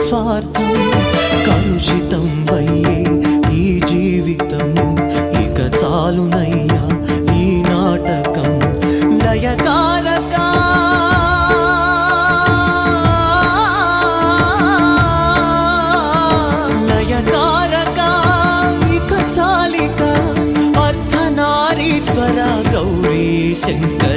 స్వార్థం కలుషితం అయ్యే ఈ జీవితం ఇక చాలునయ్యా ఈ నాటకం లయకారక లయకారక ఇక చాలిక అర్ధనారీశ్వర గౌరీ శంకర